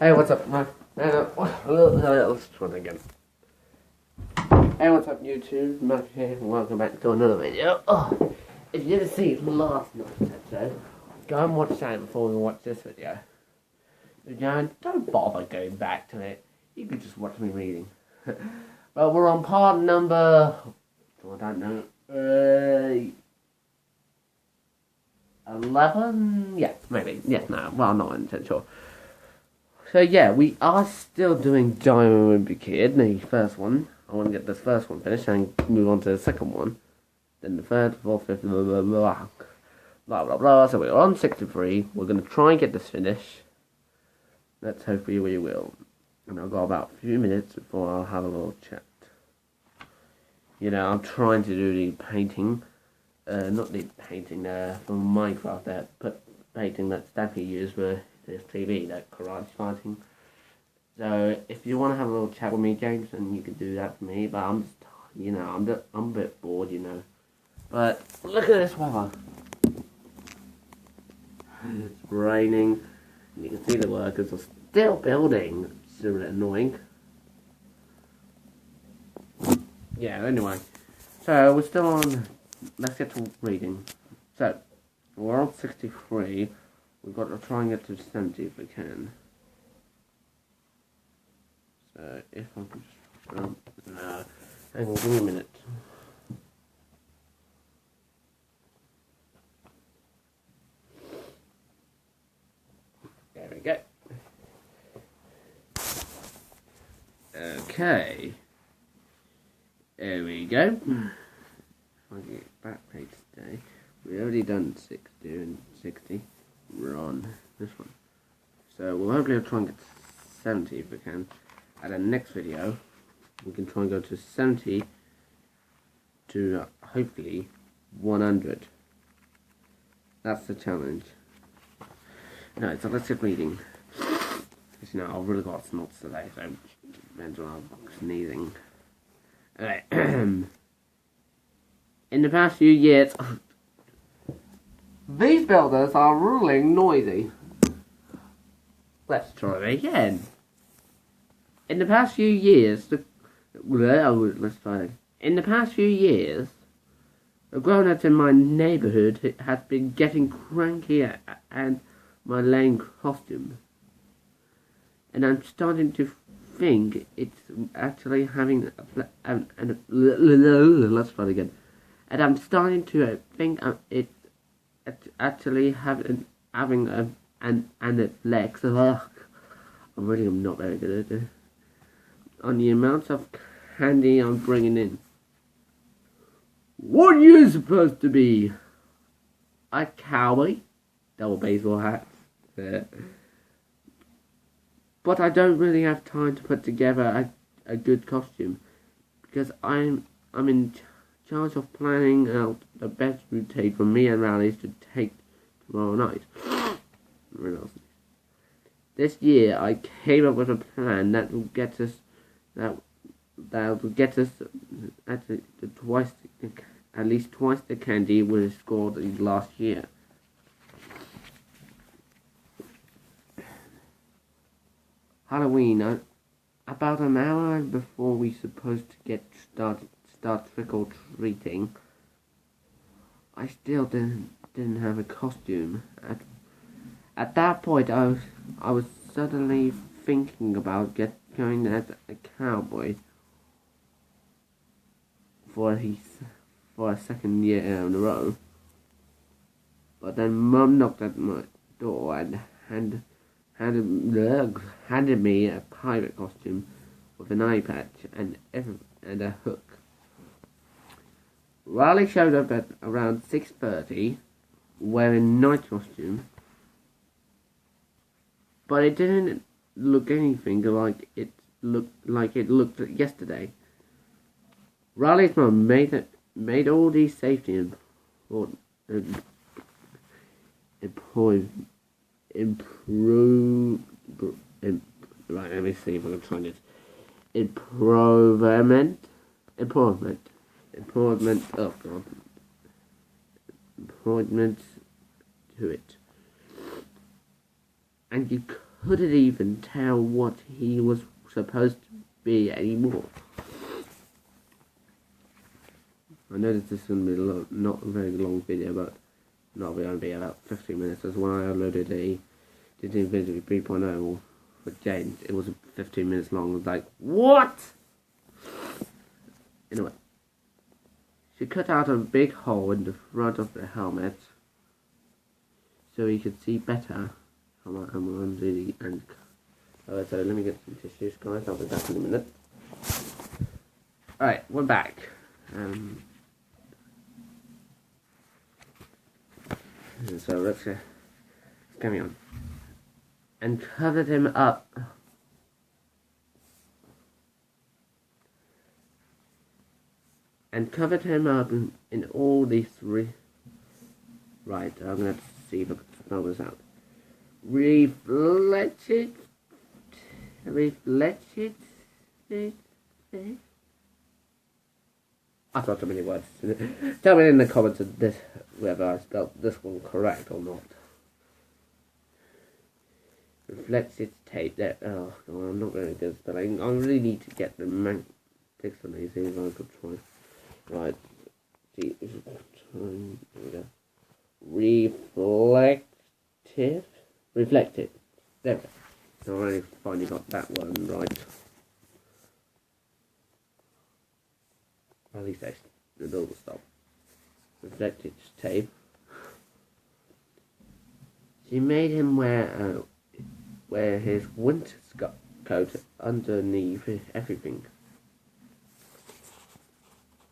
Hey, what's up? Let's try it again. Hey, what's up, YouTube? Mark here, and welcome back to another video. If you didn't see last night's episode, go and watch that before we watch this video. Don't bother going back to it. You could just watch me reading. Well, we're on part number... I don't know. 11? Yeah, maybe. Yeah, no, well, I'm not 100% sure. So yeah, we are still doing Diamond Wimpy Kid, the first one. I want to get this first one finished and move on to the second one. Then the third, fourth, fifth, blah, blah, blah, blah, blah, blah. So we're on 63. We're going to try and get this finished. Let's hopefully we will. And I've got about a few minutes before I'll have a little chat. You know, I'm trying to do the painting. Not the painting from Minecraft, but painting that Stampy used for this TV, that karate fighting. So if you want to have a little chat with me, James, then you can do that for me. But I'm just, you know, I'm a bit bored, you know. But look at this weather. It's raining. You can see the workers are still building. It's a bit annoying. Yeah. Anyway, so we're still on. Let's get to reading. So we're on 63. We've got to try and get to 70 if we can. So if I can just... no. Hang on, give me a minute. There we go. Okay. There we go. If I get back page today. We've already done 60 and 60. We're on this one. So we'll hopefully try and get to 70 if we can. At the next video, we can try and go to 70 to hopefully 100. That's the challenge. Alright, so let's get reading. Because, you know, I've really got snots today, so it depends on I'm sneezing. Alright. In the past few years... these builders are really noisy. Let's try it again. In the past few years, let's try it. In the past few years, the grown-ups in my neighbourhood has been getting cranky at my lame costume, and I'm starting to think it's actually having let's try it again. And I'm starting to think it's actually having an flex. I really am not very good at it. On the amount of candy I'm bringing in. What are you supposed to be? A cowboy? Double baseball hat. But I don't really have time to put together a good costume because I'm in charge of planning out the best route for me and Rallies to take tomorrow night. This year I came up with a plan that will get us at least twice the candy we scored last year. Halloween, about an hour before we supposed to start trick-or-treating, I still didn't have a costume. At that point, I was suddenly thinking about going as a cowboy for a second year in a row. But then Mum knocked at my door and handed me a pirate costume with an eye patch and a hook. Riley showed up at around 6:30 wearing night costume, but it didn't look anything like it looked yesterday. Riley's mum made all these safety right, let me see if I can find it. Improvement. Oh god. Improvement to it. And you couldn't even tell what he was supposed to be anymore. I know this is going to be not a very long video, but not going to be about 15 minutes. As when I uploaded a Disney Video 3.0 for James, it was 15 minutes long. I was like, what? Anyway, she cut out a big hole in the front of the helmet so he could see better. So let me get some tissues, guys. I'll be back in a minute. Alright, we're back. So let's carry on. And covered him up. And covered him up in all these three. Right, I'm gonna have to see if I can spell this out. Reflected. I've got too many words. Tell me in the comments of this whether I spelled this one correct or not. Reflected tape. There. Oh, God, I'm not very good at spelling. I really need to get the fix on these things. I could try. Right. Here we go. Reflected. There we go. I already finally got that one right. At least that's the double stop. Reflected tape. She made him wear his winter coat underneath everything.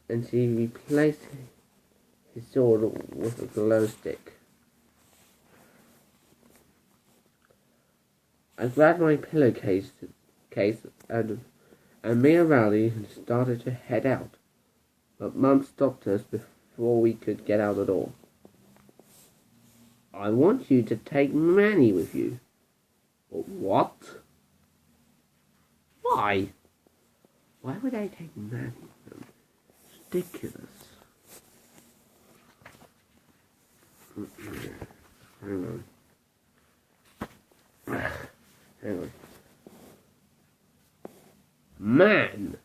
And she replaced his sword with a glow stick. I grabbed my pillowcase and me and Rowley started to head out. But Mum stopped us before we could get out the door. I want you to take Manny with you. What? Why? Why would I take Manny? Ridiculous. Hang on. Hang on. Man!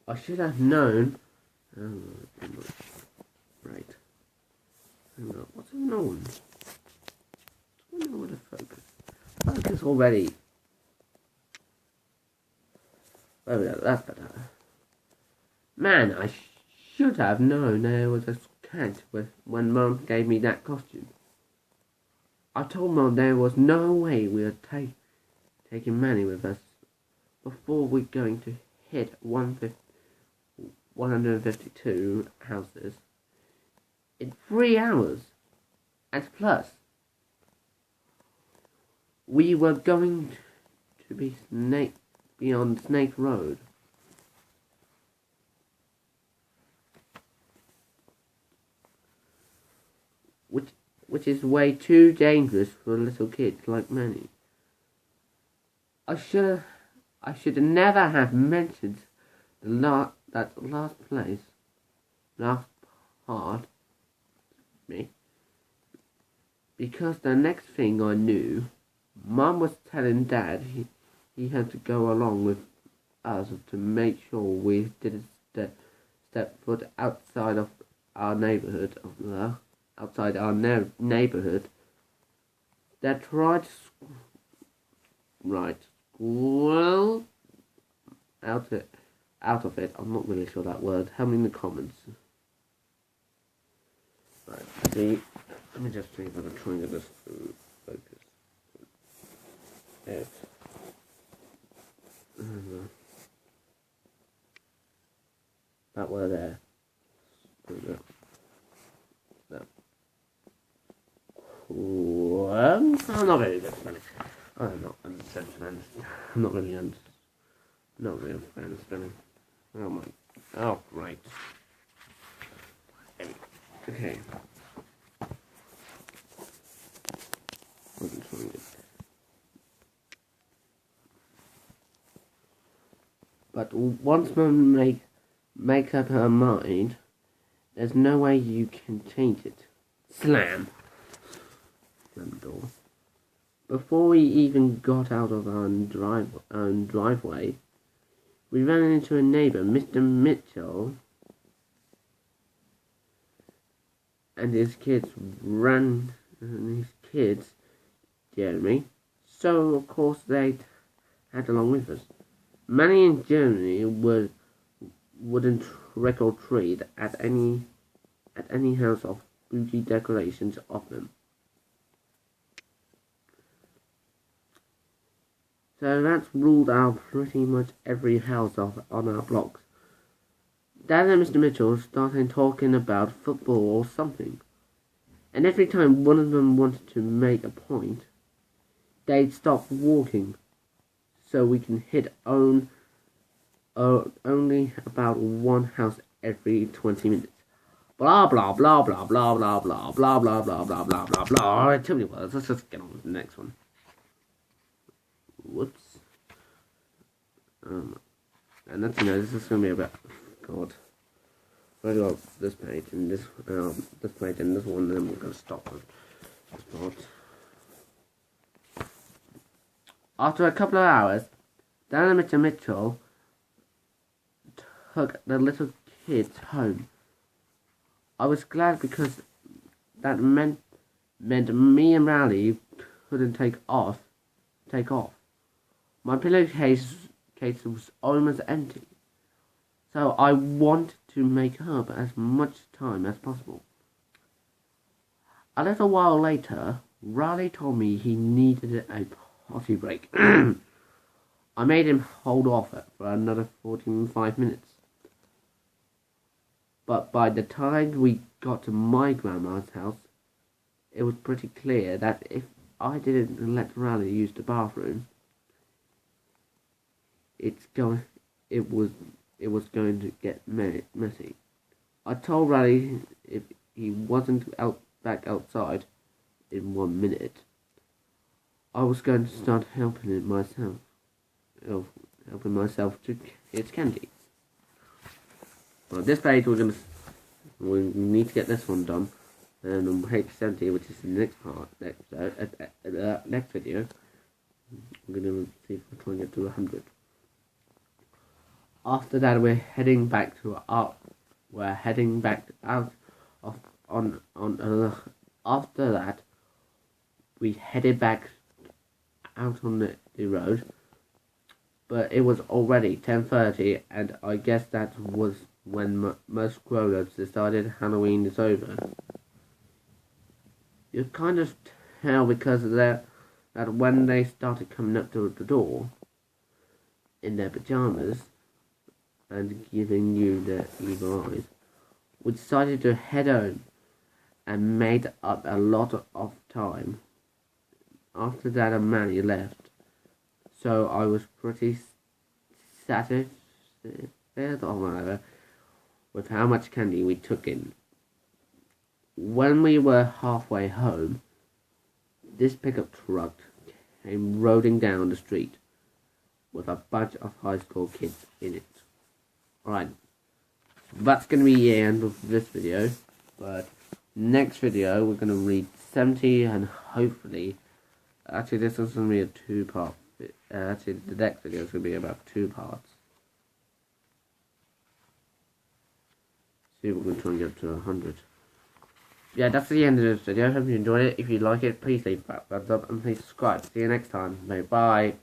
I should have known. Right. Hang on. What's going on? I don't know where to focus. Focus already. There we go. That's better. Man, I should have known there was a cat when Mum gave me that costume. I told Mum there was no way we were taking Manny with us before we're going to hit 152 houses in 3 hours. And plus, we were going to be beyond Snake Road. Which is way too dangerous for a little kid like Manny. I should never have mentioned that last part, because the next thing I knew, Mum was telling Dad he had to go along with us to make sure we didn't step foot outside of our neighborhood. Outside our neighborhood, that tried to squirrel out of it. I'm not really sure that word. Help me in the comments. Right, see, let me just see if I can try and get this focus. Yes. That word there. I'm not very good at spelling. I'm not really a fan of spelling. Oh my. Oh, right. Okay. Wasn't trying it. But once Mum make up her mind, there's no way you can change it. Slam. Slam the door. Before we even got out of our driveway, we ran into a neighbour, Mr. Mitchell, and his kids Jeremy. So of course they had along with us. Many in Germany wouldn't trick or treat at any house of bougie decorations of them. So that's ruled out pretty much every house on our blocks. Dad and Mr. Mitchell started talking about football or something, and every time one of them wanted to make a point, they'd stop walking, so we can hit only about one house every 20 minutes. Blah blah blah blah blah blah blah blah blah blah blah blah blah blah. Alright, too many words. Let's just get on to the next one. Whoops. And that's this is gonna be about God. I got this page and this page and this one, and then we're gonna stop on this part. After a couple of hours, Dan and Mr. Mitchell took the little kids home. I was glad because that meant me and Rally couldn't take off. My pillowcase was almost empty, so I wanted to make up as much time as possible. A little while later, Riley told me he needed a potty break. I made him hold off for another 45 minutes. But by the time we got to my grandma's house, it was pretty clear that if I didn't let Riley use the bathroom, it was going to get messy. I told Riley if he wasn't back outside in 1 minute, I was going to start helping myself to his candy. Well, this page we need to get this one done, and on page 70, which is the next video, I'm gonna see if I try and get to 100. After that, we're heading back out of after that, we headed back out on the road, but it was already 10:30, and I guess that was when most grown-ups decided Halloween is over. You kind of tell because of that when they started coming up to the door in their pajamas and giving you their evil eyes, we decided to head home and made up a lot of time. After that, Manny left, so I was pretty satisfied with how much candy we took in. When we were halfway home, this pickup truck came rolling down the street with a bunch of high school kids in it. Alright, that's going to be the end of this video, but next video we're going to read 70 and hopefully, actually this is going to be a 2-part, actually the next video is going to be about 2 parts. See if we can try and get to 100. Yeah, that's the end of this video. I hope you enjoyed it. If you like it, please leave a thumbs up and please subscribe. See you next time. Bye.